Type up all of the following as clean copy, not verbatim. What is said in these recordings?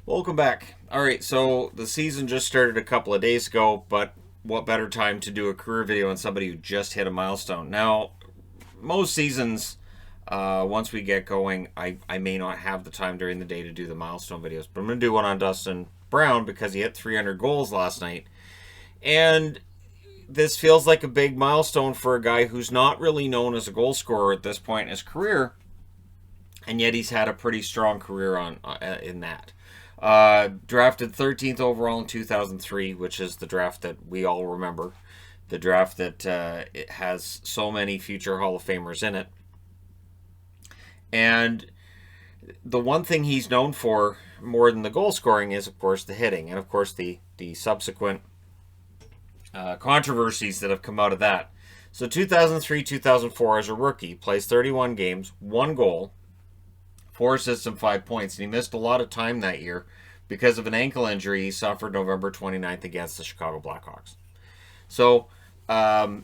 Welcome back. All right, so the season just started a couple of days ago, but what better time to do a career video on somebody who just hit a milestone? Now, most seasons, once we get going, I may not have the time during the day to do the milestone videos, but I'm going to do one on Dustin Brown because he hit 300 goals last night. And this feels like a big milestone for a guy who's not really known as a goal scorer at this point in his career, and yet he's had a pretty strong career in that. Drafted 13th overall in 2003, which is the draft that we all remember. The draft that it has so many future Hall of Famers in it. And the one thing he's known for more than the goal scoring is, of course, the hitting. And, of course, the subsequent controversies that have come out of that. So 2003-2004 as a rookie, plays 31 games, 1 goal, 4 assists and 5 points. And he missed a lot of time that year because of an ankle injury he suffered November 29th against the Chicago Blackhawks. So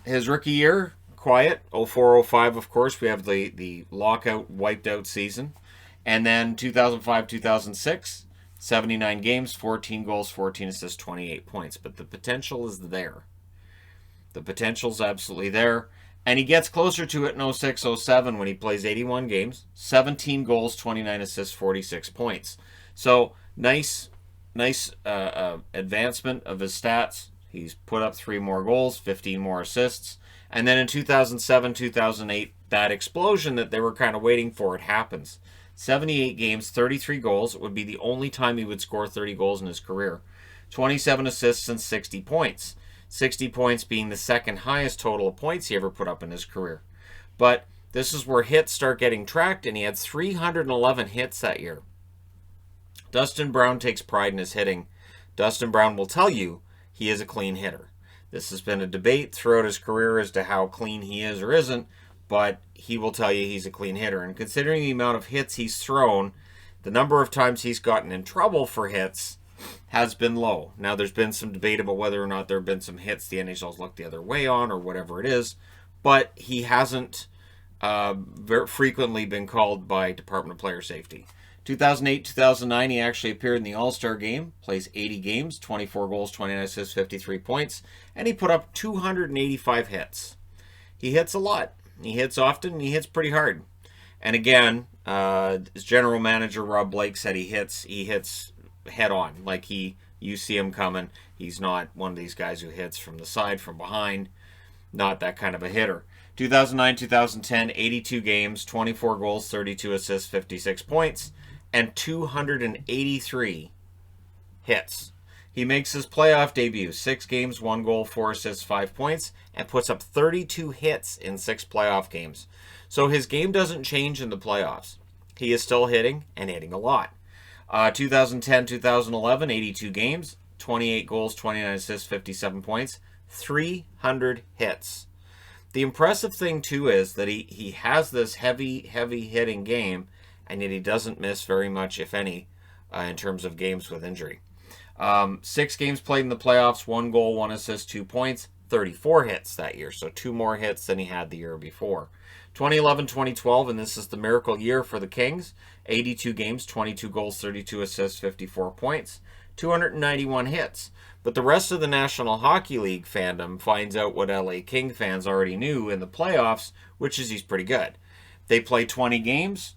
his rookie year, quiet. 04-05, of course, we have the lockout, wiped out season. And then 2005-2006, 79 games, 14 goals, 14 assists, 28 points. But the potential is there. The potential's absolutely there. And he gets closer to it in 06-07 when he plays 81 games, 17 goals, 29 assists, 46 points. So nice advancement of his stats. He's put up 3 more goals, 15 more assists. And then in 2007-2008, that explosion that they were kind of waiting for, it happens. 78 games, 33 goals. It would be the only time he would score 30 goals in his career. 27 assists and 60 points. 60 points being the second highest total of points he ever put up in his career. But this is where hits start getting tracked, and he had 311 hits that year. Dustin Brown takes pride in his hitting. Dustin Brown will tell you he is a clean hitter. This has been a debate throughout his career as to how clean he is or isn't, but he will tell you he's a clean hitter. And considering the amount of hits he's thrown, the number of times he's gotten in trouble for hits has been low. Now, there's been some debate about whether or not there have been some hits the NHL's looked the other way on or whatever it is, but he hasn't very frequently been called by Department of Player Safety. 2008-2009, he actually appeared in the All-Star game, plays 80 games, 24 goals, 29 assists, 53 points, and he put up 285 hits. He hits a lot. He hits often, and he hits pretty hard. And again, his general manager, Rob Blake, said he hits head on. Like you see him coming. He's not one of these guys who hits from the side, from behind. Not that kind of a hitter. 2009-2010, 82 games, 24 goals, 32 assists, 56 points, and 283 hits. He makes his playoff debut. 6 games, 1 goal, 4 assists, 5 points, and puts up 32 hits in 6 playoff games. So his game doesn't change in the playoffs. He is still hitting, and hitting a lot. 2010-2011, 82 games, 28 goals, 29 assists, 57 points, 300 hits. The impressive thing, too, is that he has this heavy hitting game, and yet he doesn't miss very much, if any, in terms of games with injury. 6 games played in the playoffs, 1 goal, 1 assist, 2 points, 34 hits that year, so 2 more hits than he had the year before. 2011-2012, and this is the miracle year for the Kings, 82 games, 22 goals, 32 assists, 54 points, 291 hits. But the rest of the National Hockey League fandom finds out what LA King fans already knew in the playoffs, which is he's pretty good. They play 20 games.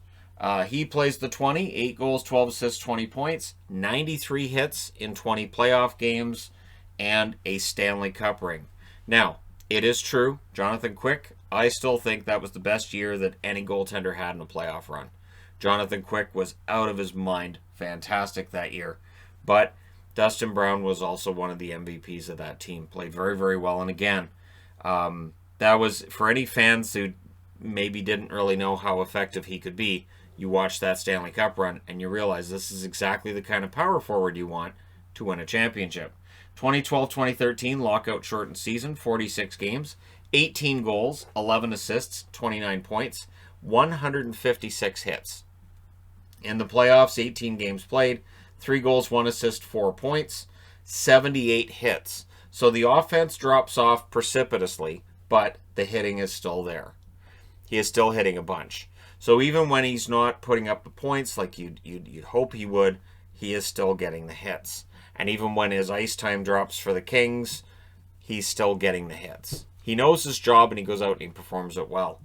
He plays the 20, 8 goals, 12 assists, 20 points, 93 hits in 20 playoff games, and a Stanley Cup ring. Now, it is true, Jonathan Quick, I still think that was the best year that any goaltender had in a playoff run. Jonathan Quick was out of his mind, fantastic that year. But Dustin Brown was also one of the MVPs of that team. Played very, very well. And again, that was, for any fans who maybe didn't really know how effective he could be, you watch that Stanley Cup run and you realize this is exactly the kind of power forward you want to win a championship. 2012-2013, lockout shortened season, 46 games, 18 goals, 11 assists, 29 points, 156 hits. In the playoffs, 18 games played, 3 goals, 1 assist, 4 points, 78 hits. So the offense drops off precipitously, but the hitting is still there. He is still hitting a bunch. So even when he's not putting up the points like you'd hope he would, he is still getting the hits. And even when his ice time drops for the Kings, he's still getting the hits. He knows his job and he goes out and he performs it well.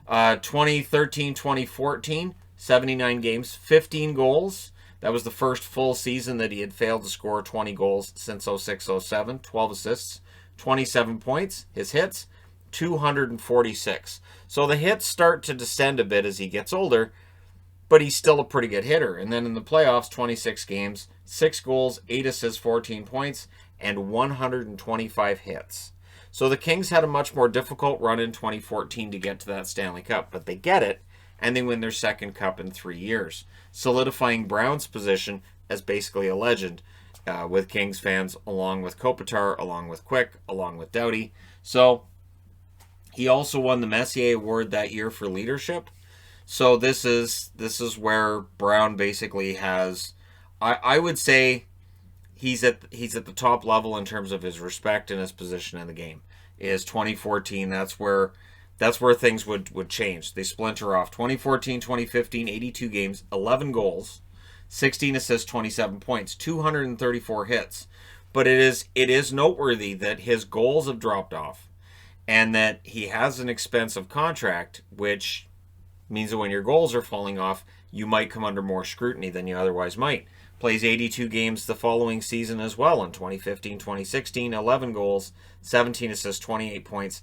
2013-2014, 79 games, 15 goals. That was the first full season that he had failed to score 20 goals since 06-07, 12 assists, 27 points. His hits, 246. So the hits start to descend a bit as he gets older, but he's still a pretty good hitter. And then in the playoffs, 26 games, 6 goals, 8 assists, 14 points, and 125 hits. So the Kings had a much more difficult run in 2014 to get to that Stanley Cup, but they get it, and they win their second cup in 3 years, solidifying Brown's position as basically a legend with Kings fans, along with Kopitar, along with Quick, along with Doughty. So he also won the Messier Award that year for leadership. So this is where Brown basically has, I would say, he's at the top level in terms of his respect and his position in the game. Is 2014. That's where things would change. They splinter off. 2014, 2015, 82 games, 11 goals, 16 assists, 27 points, 234 hits. But it is noteworthy that his goals have dropped off, and that he has an expensive contract, which means that when your goals are falling off, you might come under more scrutiny than you otherwise might. Plays 82 games the following season as well in 2015-2016, 11 goals, 17 assists, 28 points.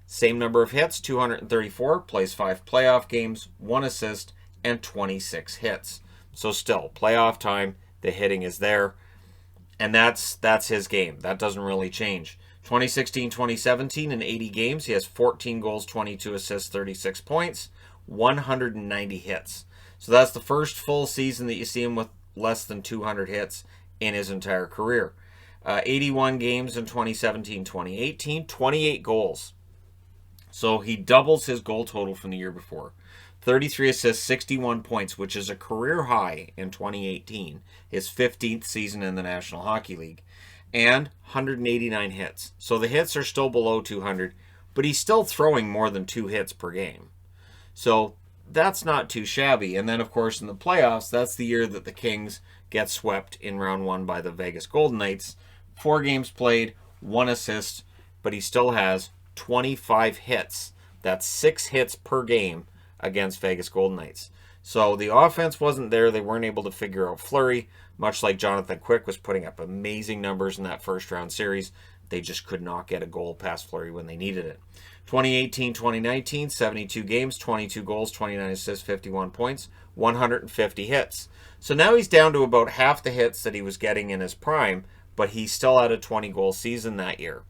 Same number of hits, 234, plays 5 playoff games, 1 assist, and 26 hits. So still, playoff time, the hitting is there, and that's his game. That doesn't really change. 2016-2017, in 80 games, he has 14 goals, 22 assists, 36 points, 190 hits. So that's the first full season that you see him with less than 200 hits in his entire career. 81 games in 2017-2018, 28 goals. So he doubles his goal total from the year before. 33 assists, 61 points, which is a career high in 2018, his 15th season in the National Hockey League, and 189 hits. So the hits are still below 200, but he's still throwing more than 2 hits per game. So that's not too shabby. And then, of course, in the playoffs, that's the year that the Kings get swept in round 1 by the Vegas Golden Knights. 4 games played, 1 assist, but he still has 25 hits. That's 6 hits per game against Vegas Golden Knights. So the offense wasn't there. They weren't able to figure out Fleury, much like Jonathan Quick was putting up amazing numbers in that first round series. They just could not get a goal past Fleury when they needed it. 2018-2019, 72 games, 22 goals, 29 assists, 51 points, 150 hits. So now he's down to about half the hits that he was getting in his prime, but he still had a 20-goal season that year.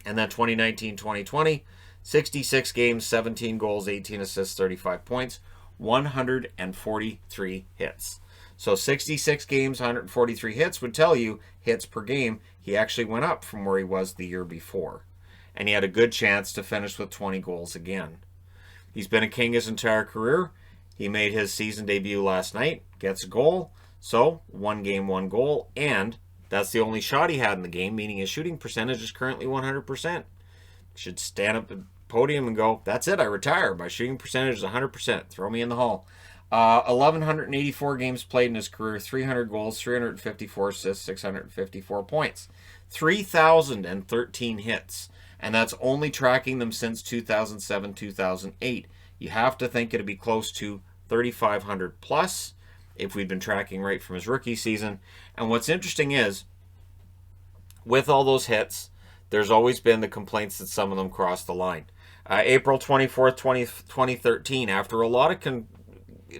And then 2019-2020, 66 games, 17 goals, 18 assists, 35 points, 143 hits. So 66 games, 143 hits would tell you hits per game. He actually went up from where he was the year before. And he had a good chance to finish with 20 goals again. He's been a King his entire career. He made his season debut last night, gets a goal. So 1 game, 1 goal, and that's the only shot he had in the game, meaning his shooting percentage is currently 100%. Should stand up at the podium and go, that's it, I retire. My shooting percentage is 100%. Throw me in the hall. 1,184 games played in his career, 300 goals, 354 assists, 654 points, 3,013 hits. And that's only tracking them since 2007-2008. You have to think it'd be close to 3,500 plus if we'd been tracking right from his rookie season. And what's interesting is, with all those hits, there's always been the complaints that some of them crossed the line. April 24th, 2013, after a lot of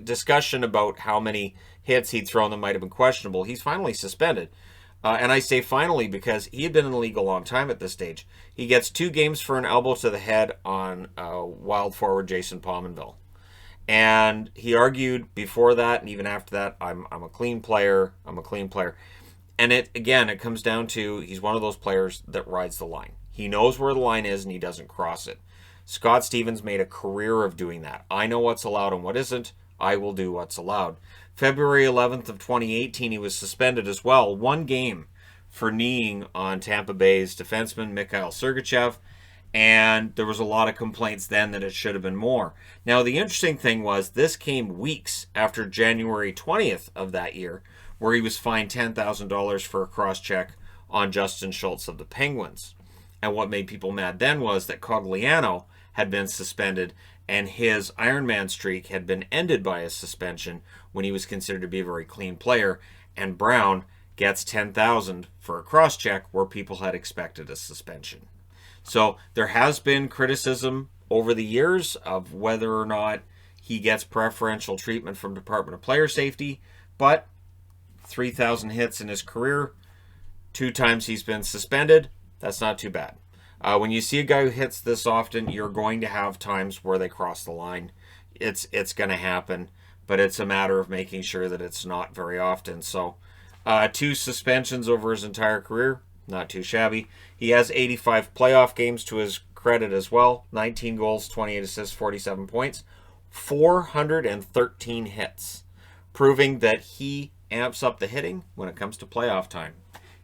discussion about how many hits he'd thrown that might have been questionable, he's finally suspended. And I say finally because he had been in the league a long time at this stage. He gets 2 games for an elbow to the head on wild forward Jason Pominville. And he argued before that and even after that, I'm a clean player. I'm a clean player. And it comes down to he's one of those players that rides the line. He knows where the line is and he doesn't cross it. Scott Stevens made a career of doing that. I know what's allowed and what isn't. I will do what's allowed. February 11th of 2018, he was suspended as well. 1 game for kneeing on Tampa Bay's defenseman Mikhail Sergachev. And there was a lot of complaints then that it should have been more. Now, the interesting thing was this came weeks after January 20th of that year, where he was fined $10,000 for a cross-check on Justin Schultz of the Penguins. And what made people mad then was that Cogliano had been suspended and his Ironman streak had been ended by a suspension when he was considered to be a very clean player. And Brown gets $10,000 for a cross-check where people had expected a suspension. So there has been criticism over the years of whether or not he gets preferential treatment from Department of Player Safety, but 3,000 hits in his career, 2 times he's been suspended, that's not too bad. When you see a guy who hits this often, you're going to have times where they cross the line. It's going to happen, but it's a matter of making sure that it's not very often. So 2 suspensions over his entire career, not too shabby. He has 85 playoff games to his credit as well. 19 goals, 28 assists, 47 points, 413 hits, proving that he amps up the hitting when it comes to playoff time.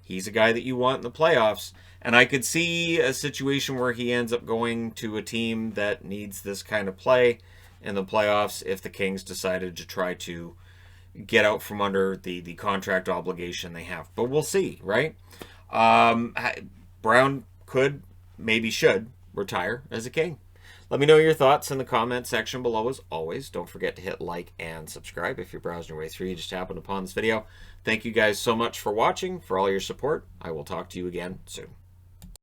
He's a guy that you want in the playoffs, and I could see a situation where he ends up going to a team that needs this kind of play in the playoffs if the Kings decided to try to get out from under the contract obligation they have. But we'll see, right? Brown could, maybe should, retire as a King. Let me know your thoughts in the comment section below as always. Don't forget to hit like and subscribe if you're browsing your way through. You just happened upon this video. Thank you guys so much for watching, for all your support. I will talk to you again soon.